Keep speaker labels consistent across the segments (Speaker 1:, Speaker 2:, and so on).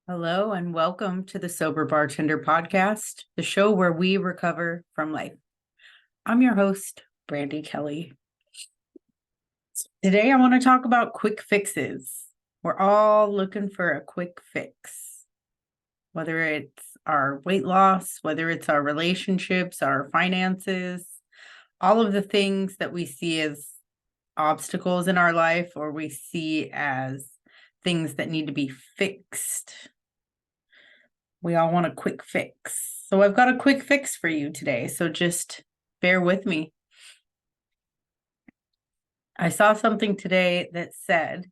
Speaker 1: Hello and welcome to the Sober Bartender podcast, the show where we recover from life. I'm your host, Brandi Kelly. Today I want to talk about quick fixes. We're all looking for a quick fix, whether it's our weight loss, whether it's our relationships, our finances, all of the things that we see as obstacles in our life or we see as things that need to be fixed. We all want a quick fix. So I've got a quick fix for you today. So just bear with me. I saw something today that said,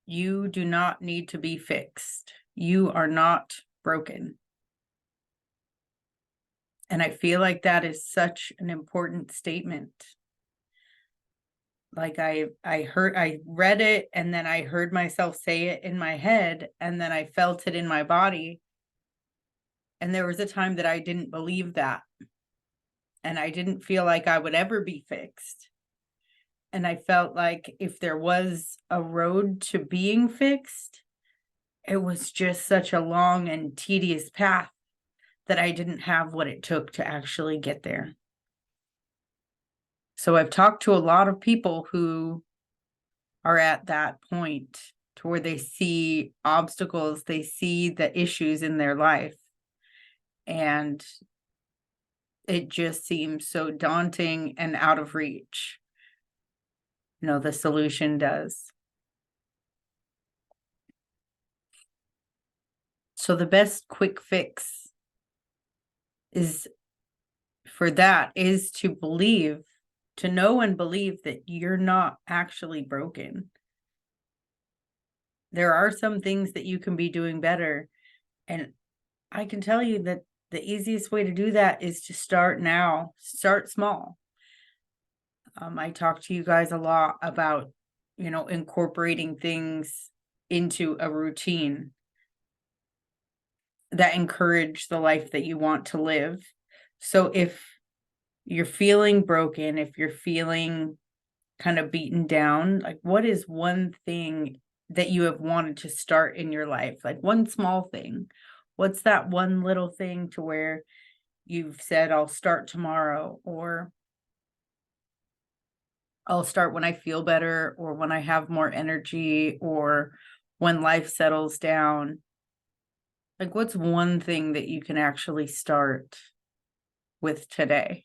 Speaker 1: you do not need to be fixed. You are not broken. And I feel like that is such an important statement. Like I read it and then I heard myself say it in my head and then I felt it in my body. And there was a time that I didn't believe that. And I didn't feel like I would ever be fixed. And I felt like if there was a road to being fixed, it was just such a long and tedious path that I didn't have what it took to actually get there. So I've talked to a lot of people who are at that point to where they see obstacles, they see the issues in their life, and it just seems so daunting and out of reach. The solution does. So the best quick fix is to know and believe that you're not actually broken. There are some things that you can be doing better. And I can tell you that the easiest way to do that is to start now, start small. I talk to you guys a lot about, incorporating things into a routine that encourage the life that you want to live. So if you're feeling broken, if you're feeling kind of beaten down, like what is one thing that you have wanted to start in your life? Like one small thing. What's that one little thing to where you've said, I'll start tomorrow, or I'll start when I feel better, or when I have more energy, or when life settles down? Like what's one thing that you can actually start with today?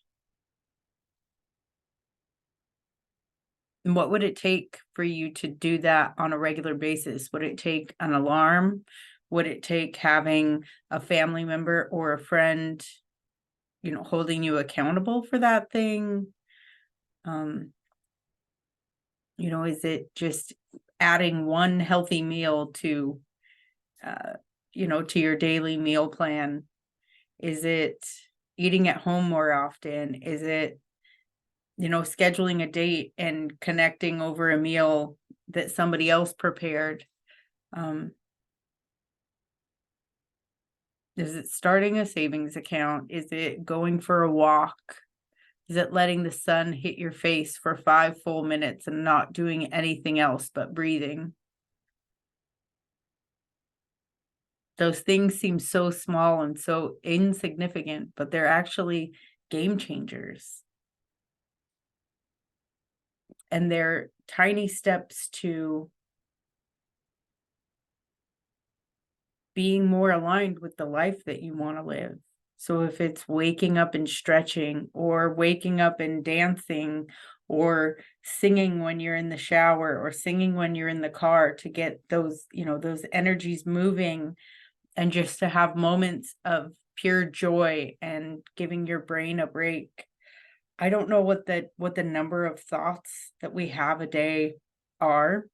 Speaker 1: And what would it take for you to do that on a regular basis? Would it take an alarm? Would it take having a family member or a friend, holding you accountable for that thing? Is it just adding one healthy meal to your daily meal plan? Is it eating at home more often? Is it scheduling a date and connecting over a meal that somebody else prepared? Is it starting a savings account? Is it going for a walk? Is it letting the sun hit your face for 5 full minutes and not doing anything else but breathing? Those things seem so small and so insignificant, but they're actually game changers. And they're tiny steps to being more aligned with the life that you want to live. So if it's waking up and stretching, or waking up and dancing, or singing when you're in the shower, or singing when you're in the car to get those energies moving, and just to have moments of pure joy and giving your brain a break. I don't know what the number of thoughts that we have a day are.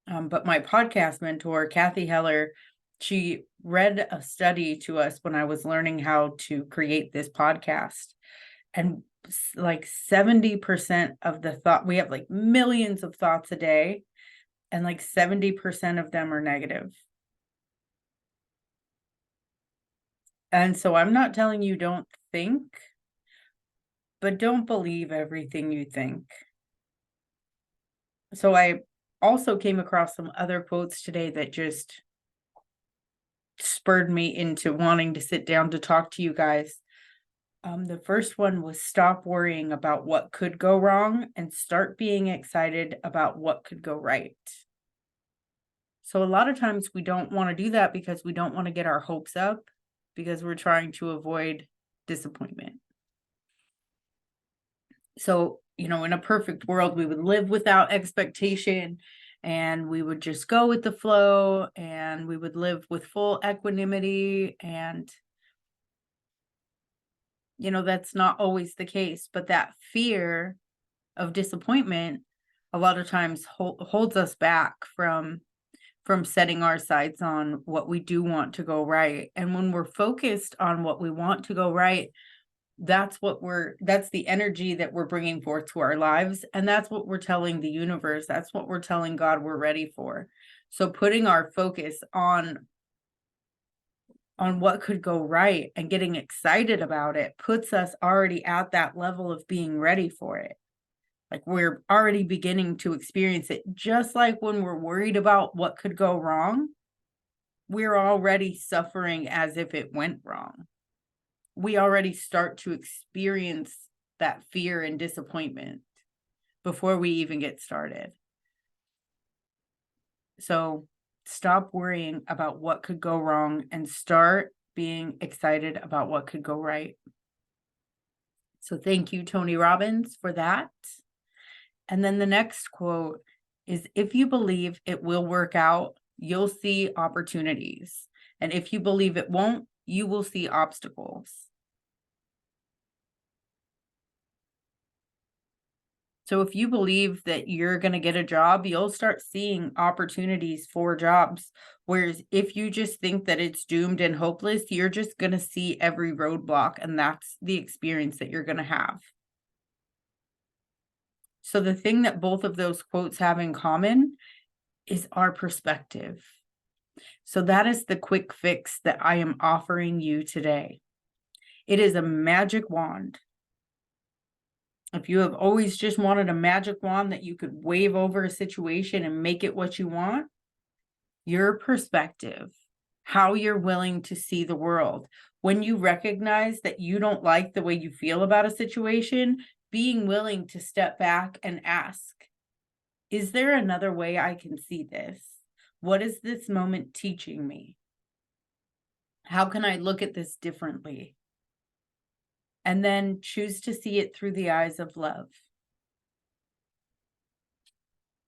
Speaker 1: But my podcast mentor, Kathy Heller, she read a study to us when I was learning how to create this podcast. And like 70% of the thought, we have like millions of thoughts a day, and like 70% of them are negative. And so I'm not telling you don't think, but don't believe everything you think. So I also came across some other quotes today that just spurred me into wanting to sit down to talk to you guys. The first one was stop worrying about what could go wrong and start being excited about what could go right. So a lot of times we don't want to do that because we don't want to get our hopes up because we're trying to avoid disappointment. So, in a perfect world, we would live without expectation and we would just go with the flow and we would live with full equanimity. And, that's not always the case. But that fear of disappointment a lot of times holds us back from setting our sights on what we do want to go right. And when we're focused on what we want to go right, that's the energy that we're bringing forth to our lives. And that's what we're telling the universe. That's what we're telling God we're ready for. So putting our focus on what could go right and getting excited about it puts us already at that level of being ready for it. Like we're already beginning to experience it. Just like when we're worried about what could go wrong, we're already suffering as if it went wrong. We already start to experience that fear and disappointment before we even get started. So stop worrying about what could go wrong and start being excited about what could go right. So thank you, Tony Robbins, for that. And then the next quote is, if you believe it will work out, you'll see opportunities. And if you believe it won't, you will see obstacles. So if you believe that you're going to get a job, you'll start seeing opportunities for jobs. Whereas if you just think that it's doomed and hopeless, you're just going to see every roadblock, and that's the experience that you're going to have. So the thing that both of those quotes have in common is our perspective. So that is the quick fix that I am offering you today. It is a magic wand. If you have always just wanted a magic wand that you could wave over a situation and make it what you want, your perspective, how you're willing to see the world. When you recognize that you don't like the way you feel about a situation, being willing to step back and ask, is there another way I can see this? What is this moment teaching me? How can I look at this differently? And then choose to see it through the eyes of love.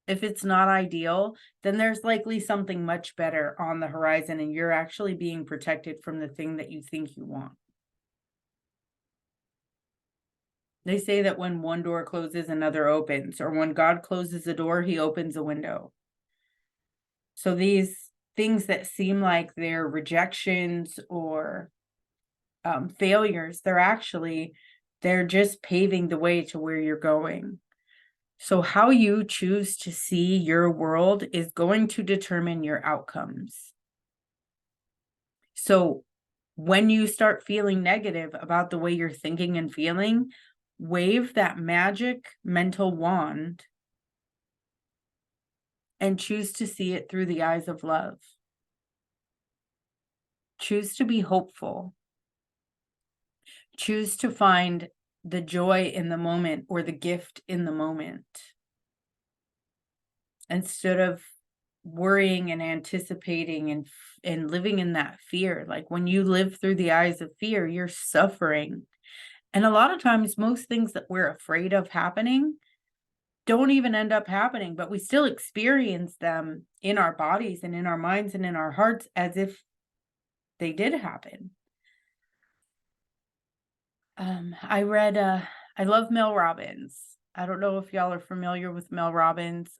Speaker 1: If it's not ideal, then there's likely something much better on the horizon, and you're actually being protected from the thing that you think you want. They say that when one door closes, another opens, or when God closes a door, he opens a window. So these things that seem like they're rejections or failures, they're just paving the way to where you're going. So how you choose to see your world is going to determine your outcomes. So when you start feeling negative about the way you're thinking and feeling, wave that magic mental wand and choose to see it through the eyes of love. Choose to be hopeful. Choose to find the joy in the moment or the gift in the moment, instead of worrying and anticipating and living in that fear. Like when you live through the eyes of fear, you're suffering. And a lot of times, most things that we're afraid of happening don't even end up happening, but we still experience them in our bodies and in our minds and in our hearts as if they did happen. I love Mel Robbins. I don't know if y'all are familiar with Mel Robbins,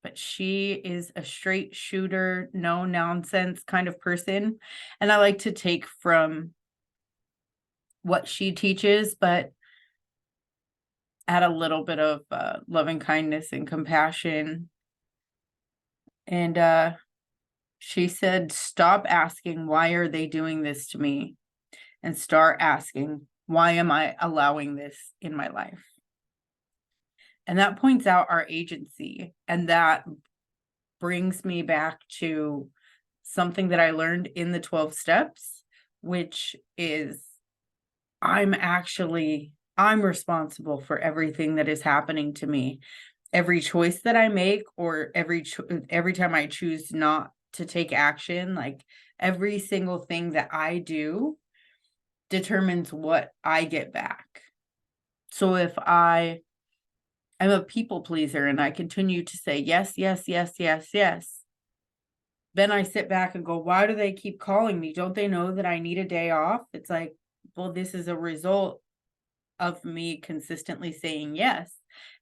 Speaker 1: but she is a straight shooter, no nonsense kind of person. And I like to take from what she teaches, but add a little bit of loving kindness and compassion. And she said, stop asking, why are they doing this to me? And start asking, why am I allowing this in my life? And that points out our agency. And that brings me back to something that I learned in the 12 steps, which is I'm responsible for everything that is happening to me. Every choice that I make, or every time I choose not to take action, like every single thing that I do determines what I get back. So if I'm a people pleaser and I continue to say yes, yes, yes, yes, yes, then I sit back and go, why do they keep calling me? Don't they know that I need a day off? It's like, well, this is a result of me consistently saying yes.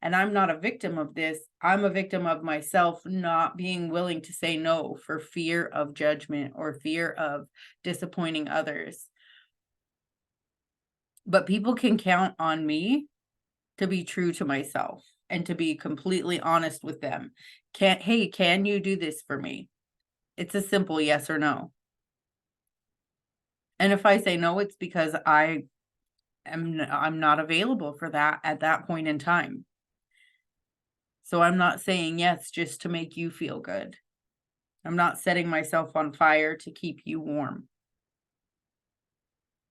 Speaker 1: And I'm not a victim of this. I'm a victim of myself not being willing to say no for fear of judgment or fear of disappointing others. But people can count on me to be true to myself and to be completely honest with them. Hey, can you do this for me? It's a simple yes or no. And if I say no, it's because I'm not available for that at that point in time. So I'm not saying yes just to make you feel good. I'm not setting myself on fire to keep you warm.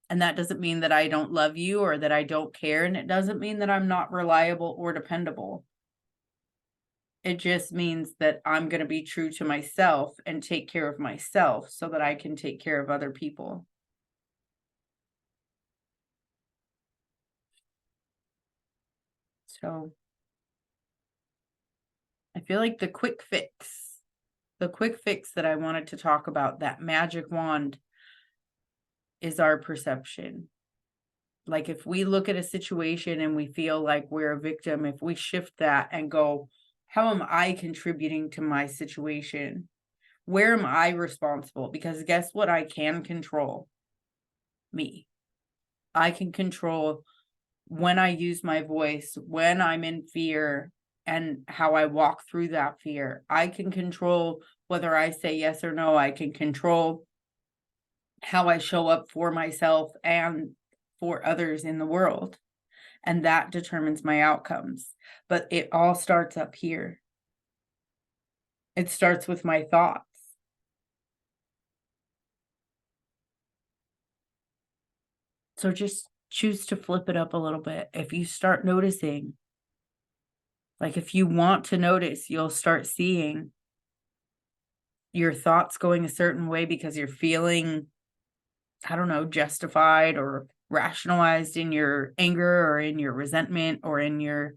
Speaker 1: And that doesn't mean that I don't love you or that I don't care. And it doesn't mean that I'm not reliable or dependable. It just means that I'm going to be true to myself and take care of myself so that I can take care of other people. So I feel like the quick fix that I wanted to talk about, that magic wand, is our perception. Like if we look at a situation and we feel like we're a victim, if we shift that and go, how am I contributing to my situation? Where am I responsible? Because guess what? I can control me. I can control when I use my voice, when I'm in fear, and how I walk through that fear. I can control whether I say yes or no. I can control how I show up for myself and for others in the world. And that determines my outcomes. But it all starts up here. It starts with my thoughts. So just choose to flip it up a little bit. If you start noticing, like if you want to notice, you'll start seeing your thoughts going a certain way because you're feeling, I don't know, justified or rationalized in your anger or in your resentment or in your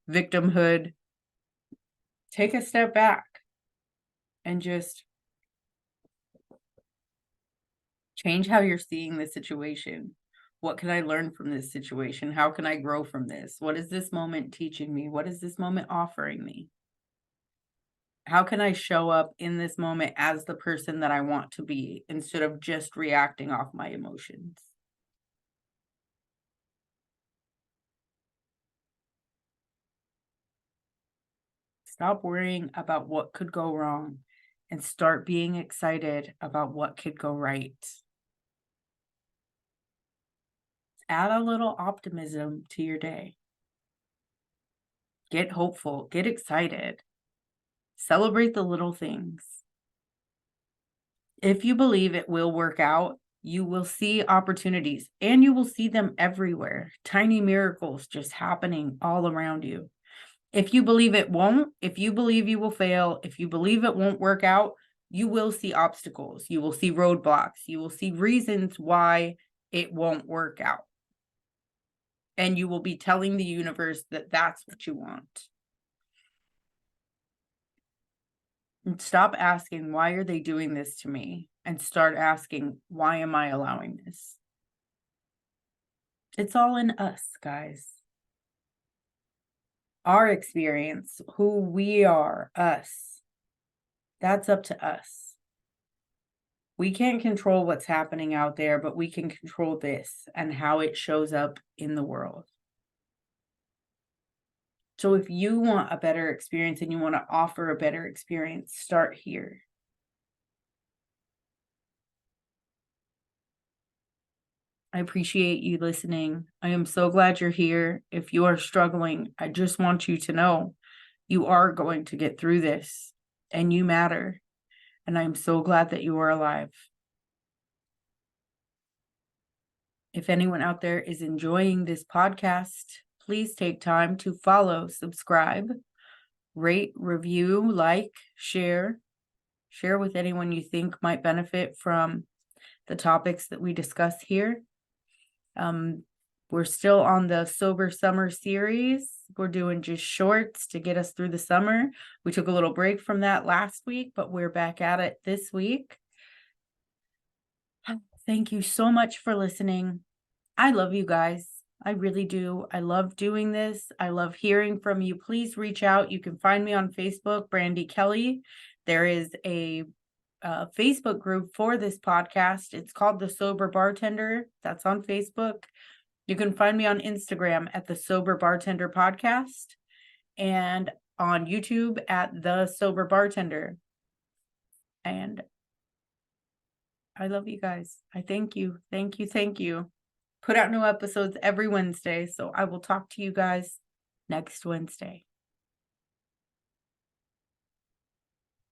Speaker 1: victimhood. Take a step back and just change how you're seeing the situation. What can I learn from this situation? How can I grow from this? What is this moment teaching me? What is this moment offering me? How can I show up in this moment as the person that I want to be instead of just reacting off my emotions? Stop worrying about what could go wrong and start being excited about what could go right. Add a little optimism to your day. Get hopeful, get excited. Celebrate the little things. If you believe it will work out, you will see opportunities and you will see them everywhere. Tiny miracles just happening all around you. If you believe it won't, if you believe you will fail, if you believe it won't work out, you will see obstacles. You will see roadblocks. You will see reasons why it won't work out. And you will be telling the universe that that's what you want. And stop asking, why are they doing this to me? And start asking, why am I allowing this? It's all in us, guys. Our experience, who we are, us. That's up to us. We can't control what's happening out there, but we can control this and how it shows up in the world. So if you want a better experience and you want to offer a better experience, start here. I appreciate you listening. I am so glad you're here. If you are struggling, I just want you to know you are going to get through this and you matter. And I'm so glad that you are alive. If anyone out there is enjoying this podcast, please take time to follow, subscribe, rate, review, like, share with anyone you think might benefit from the topics that we discuss here. We're still on the Sober Summer series. We're doing just shorts to get us through the summer. We took a little break from that last week, but we're back at it this week. Thank you so much for listening. I love you guys. I really do. I love doing this. I love hearing from you. Please reach out. You can find me on Facebook, Brandi Kelly. There is a Facebook group for this podcast. It's called the Sober Bartender. That's on Facebook. You can find me on Instagram at the Sober Bartender Podcast and on YouTube at the Sober Bartender. And I love you guys. I thank you. Thank you. Thank you. Put out new episodes every Wednesday. So I will talk to you guys next Wednesday.